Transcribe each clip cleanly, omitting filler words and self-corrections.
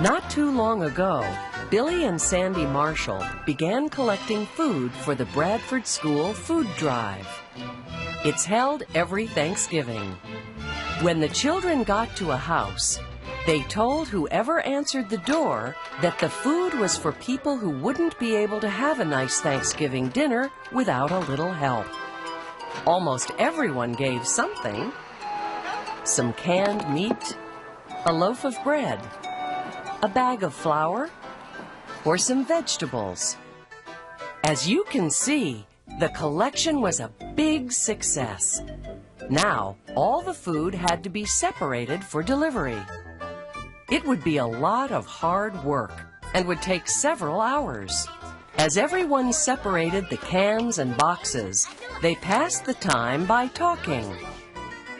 Not too long ago, Billy and Sandy Marshall began collecting food for the Bradford School Food Drive. It's held every Thanksgiving. When the children got to a house, they told whoever answered the door that the food was for people who wouldn't be able to have a nice Thanksgiving dinner without a little help. Almost everyone gave something: some canned meat, a loaf of bread, a bag of flour, or some vegetables. As you can see, the collection was a big success. Now, all the food had to be separated for delivery. It would be a lot of hard work and would take several hours. As everyone separated the cans and boxes, they passed the time by talking.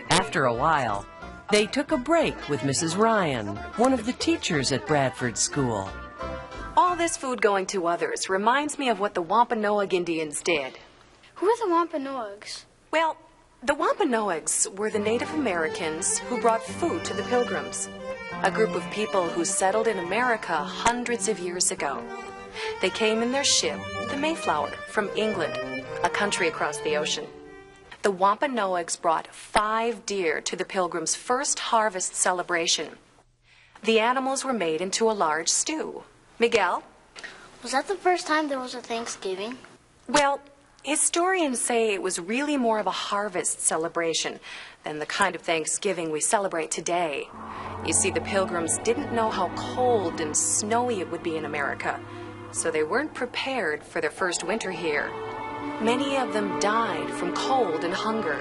After a while, they took a break with Mrs. Ryan, one of the teachers at Bradford School. All this food going to others reminds me of what the Wampanoag Indians did. Who are the Wampanoags? Well, the Wampanoags were the Native Americans who brought food to the Pilgrims, a group of people who settled in America hundreds of years ago. They came in their ship, the Mayflower, from England, a country across the ocean. The Wampanoags brought 5 deer to the Pilgrims' first harvest celebration. The animals were made into a large stew. Miguel? Was that the first time there was a Thanksgiving? Well, historians say it was really more of a harvest celebration than the kind of Thanksgiving we celebrate today. You see, the Pilgrims didn't know how cold and snowy it would be in America, so they weren't prepared for their first winter here. Many of them died from cold and hunger.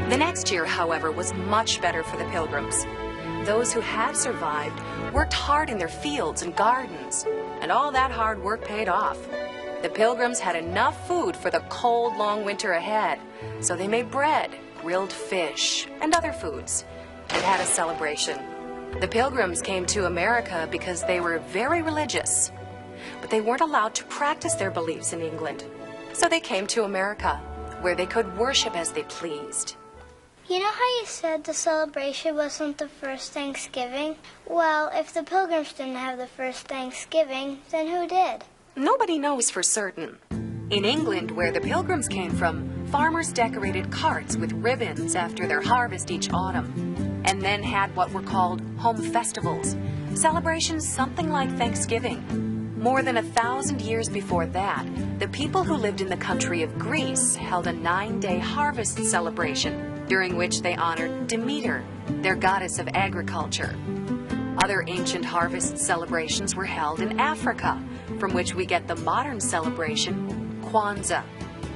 The next year, however, was much better for the Pilgrims. Those who had survived worked hard in their fields and gardens, and all that hard work paid off. The Pilgrims had enough food for the cold, long winter ahead, so they made bread, grilled fish, and other foods, and had a celebration. The Pilgrims came to America because they were very religious, but they weren't allowed to practice their beliefs in England. So they came to America, where they could worship as they pleased. You know how you said the celebration wasn't the first Thanksgiving? Well, if the Pilgrims didn't have the first Thanksgiving, then who did? Nobody knows for certain. In England, where the Pilgrims came from, farmers decorated carts with ribbons after their harvest each autumn, and then had what were called home festivals, celebrations something like Thanksgiving. More than 1,000 years before that, the people who lived in the country of Greece held a 9-day harvest celebration, during which they honored Demeter, their goddess of agriculture. Other ancient harvest celebrations were held in Africa, from which we get the modern celebration, Kwanzaa.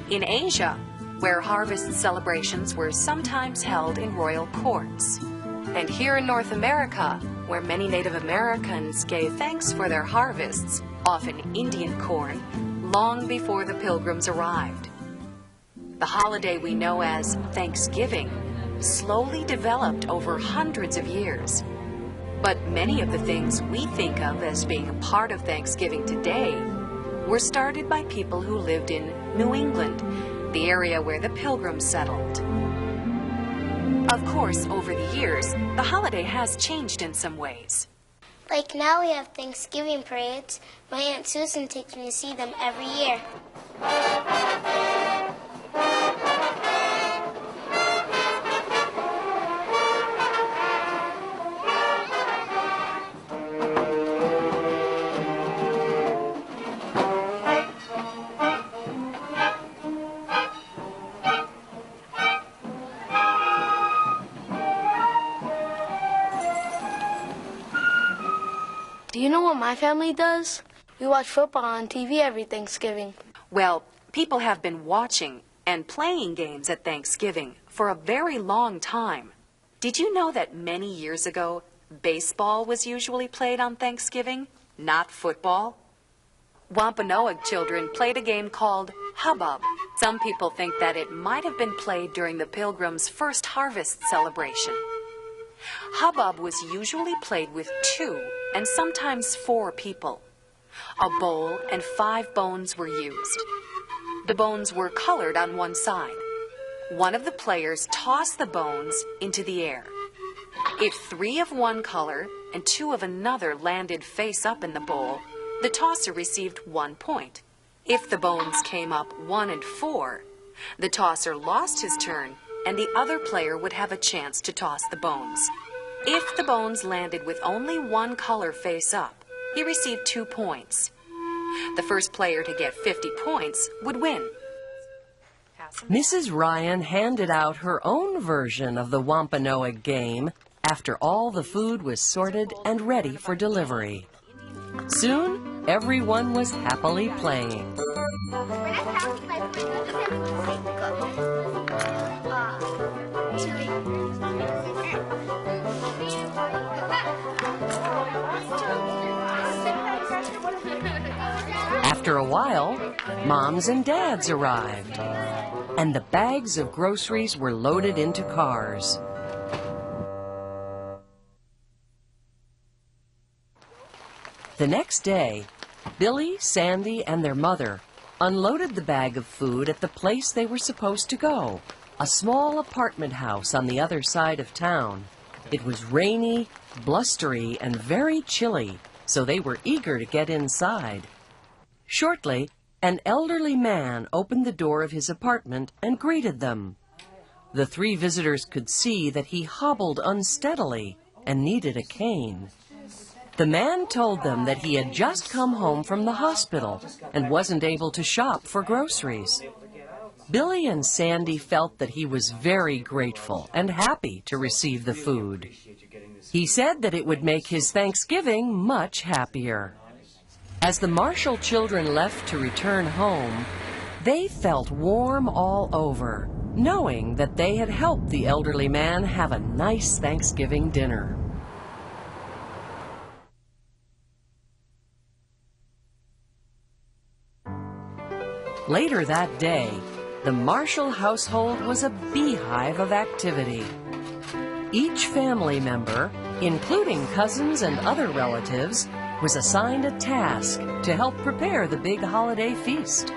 In Asia, where harvest celebrations were sometimes held in royal courts. And here in North America, where many Native Americans gave thanks for their harvests, often Indian corn, long before the Pilgrims arrived. The holiday we know as Thanksgiving slowly developed over hundreds of years. But many of the things we think of as being a part of Thanksgiving today were started by people who lived in New England, the area where the Pilgrims settled. Of course, over the years, the holiday has changed in some ways. Like now we have Thanksgiving parades. My Aunt Susan takes me to see them every year. Do you know what my family does? We watch football on TV every Thanksgiving. Well, people have been watching and playing games at Thanksgiving for a very long time. Did you know that many years ago, baseball was usually played on Thanksgiving, not football? Wampanoag children played a game called Hubbub. Some people think that it might have been played during the Pilgrims' first harvest celebration. Hubbub was usually played with 2 and sometimes 4 people. A bowl and 5 bones were used. The bones were colored on one side. one of the players tossed the bones into the air. If 3 of one color and 2 of another landed face up in the bowl, the tosser received 1 point. If the bones came up 1 and 4, the tosser lost his turn and the other player would have a chance to toss the bones. If the bones landed with only 1 color face up, he received 2 points. The first player to get 50 points would win. Mrs. Ryan handed out her own version of the Wampanoag game after all the food was sorted and ready for delivery. Soon, everyone was happily playing. After a while, moms and dads arrived, and the bags of groceries were loaded into cars. The next day, Billy, Sandy, and their mother unloaded the bag of food at the place they were supposed to go, a small apartment house on the other side of town. It was rainy, blustery, and very chilly, so they were eager to get inside. Shortly, an elderly man opened the door of his apartment and greeted them. The 3 visitors could see that he hobbled unsteadily and needed a cane. The man told them that he had just come home from the hospital and wasn't able to shop for groceries. Billy and Sandy felt that he was very grateful and happy to receive the food. He said that it would make his Thanksgiving much happier. As the Marshall children left to return home, they felt warm all over, knowing that they had helped the elderly man have a nice Thanksgiving dinner. Later that day, the Marshall household was a beehive of activity. Each family member, including cousins and other relatives, was assigned a task to help prepare the big holiday feast.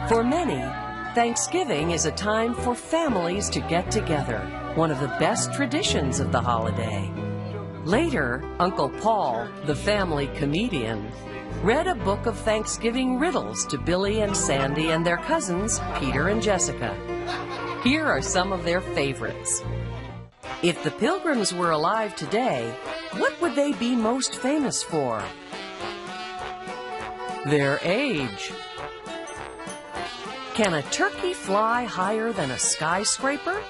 For many, Thanksgiving is a time for families to get together, one of the best traditions of the holiday. Later, Uncle Paul, the family comedian, read a book of Thanksgiving riddles to Billy and Sandy and their cousins, Peter and Jessica. Here are some of their favorites. If the Pilgrims were alive today, what would they be most famous for? Their age. Can a turkey fly higher than a skyscraper?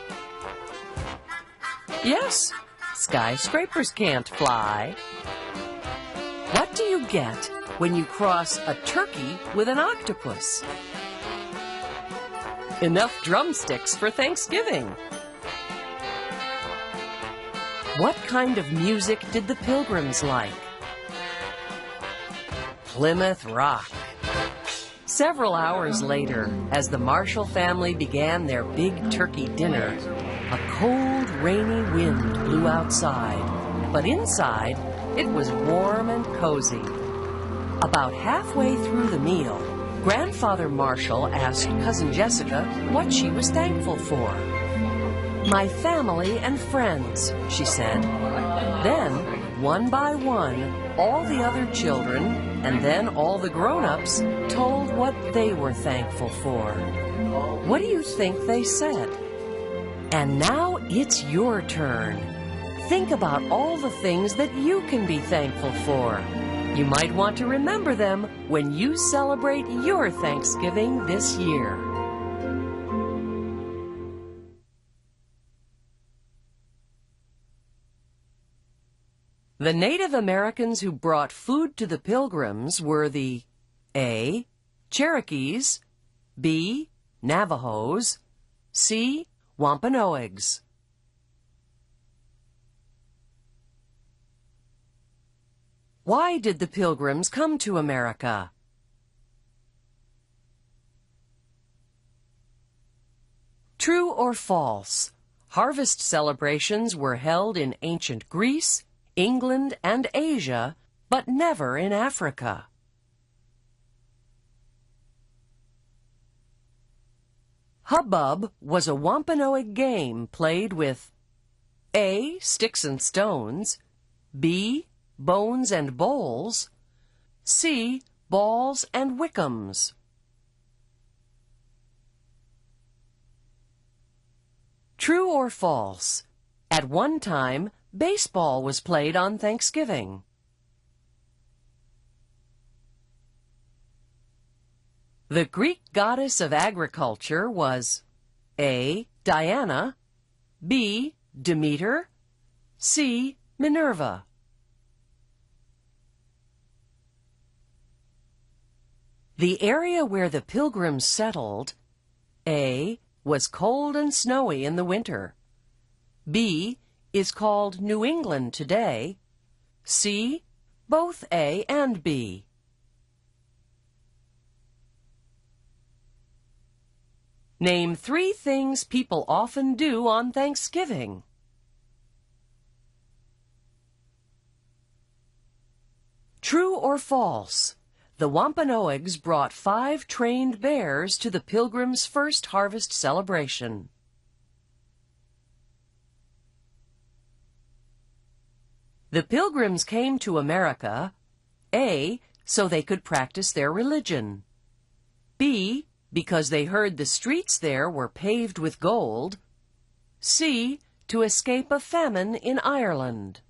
Yes, skyscrapers can't fly. What do you get when you cross a turkey with an octopus? Enough drumsticks for Thanksgiving. What kind of music did the Pilgrims like? Plymouth Rock. Several hours later, as the Marshall family began their big turkey dinner, a cold, rainy wind blew outside, but inside, it was warm and cozy. About halfway through the meal, Grandfather Marshall asked Cousin Jessica what she was thankful for. "My family and friends," she said. Then, one by one, all the other children, and then all the grown-ups, told what they were thankful for. What do you think they said? And now it's your turn. Think about all the things that you can be thankful for. You might want to remember them when you celebrate your Thanksgiving this year. The Native Americans who brought food to the Pilgrims were the A. Cherokees, B. Navajos, C. Wampanoags. Why did the Pilgrims come to America? True or false? Harvest celebrations were held in ancient Greece, England, and Asia, but never in Africa. Hubbub was a Wampanoag game played with A. Sticks and stones, B. Bones and bowls, C. Balls and wickams. True or false? At one time, baseball was played on Thanksgiving. The Greek goddess of agriculture was A. Diana, B. Demeter, C. Minerva. The area where the Pilgrims settled, A. was cold and snowy in the winter, B. is called New England today, C. both A and B. Name 3 things people often do on Thanksgiving. True or false? The Wampanoags brought 5 trained bears to the Pilgrims' first harvest celebration. The Pilgrims came to America, A. so they could practice their religion, B. because they heard the streets there were paved with gold, C. to escape a famine in Ireland.